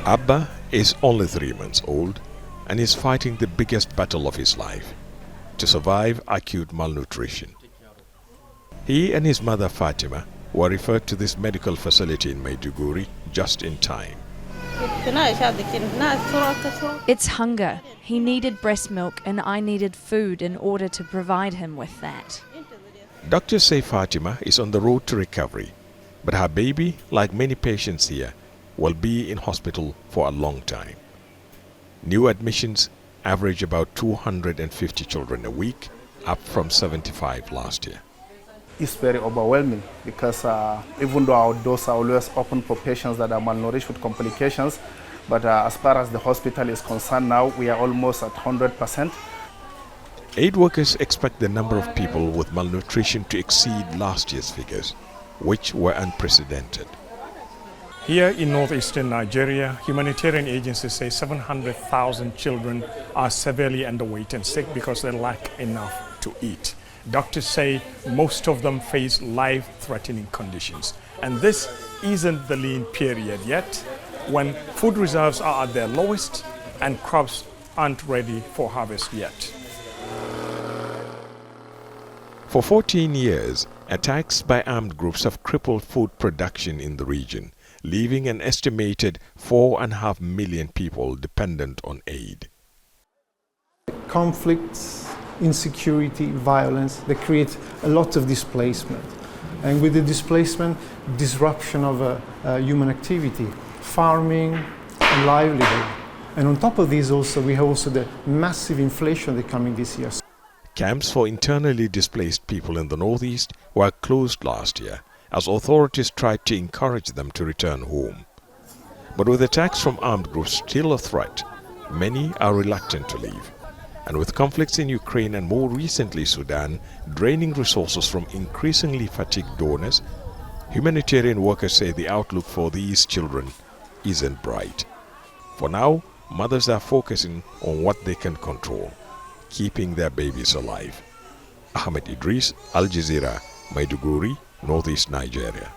Abba is only 3 months old and is fighting the biggest battle of his life, to survive acute malnutrition. He and his mother Fatima were referred to this medical facility in Maiduguri just in time. It's hunger. He needed breast milk and I needed food in order to provide him with that. Doctors say Fatima is on the road to recovery, but her baby, like many patients here, will be in hospital for a long time. New admissions average about 250 children a week, up from 75 last year. It's very overwhelming because even though our doors are always open for patients that are malnourished with complications, but as far as the hospital is concerned now, we are almost at 100%. Aid workers expect the number of people with malnutrition to exceed last year's figures, which were unprecedented. Here in northeastern Nigeria, humanitarian agencies say 700,000 children are severely underweight and sick because they lack enough to eat. Doctors say most of them face life-threatening conditions. And this isn't the lean period yet, when food reserves are at their lowest and crops aren't ready for harvest yet. For 14 years, attacks by armed groups have crippled food production in the region, leaving an estimated 4.5 million people dependent on aid. Conflicts, insecurity, violence, they create a lot of displacement. And with the displacement, disruption of human activity, farming and livelihood. And on top of this also, we have also the massive inflation that's coming this year. Camps for internally displaced people in the northeast were closed last year as authorities tried to encourage them to return home. But with attacks from armed groups still a threat, many are reluctant to leave. And with conflicts in Ukraine and more recently Sudan draining resources from increasingly fatigued donors, humanitarian workers say the outlook for these children isn't bright. For now, mothers are focusing on what they can control, keeping their babies alive. Ahmed Idris, Al Jazeera, Maiduguri, Northeast Nigeria.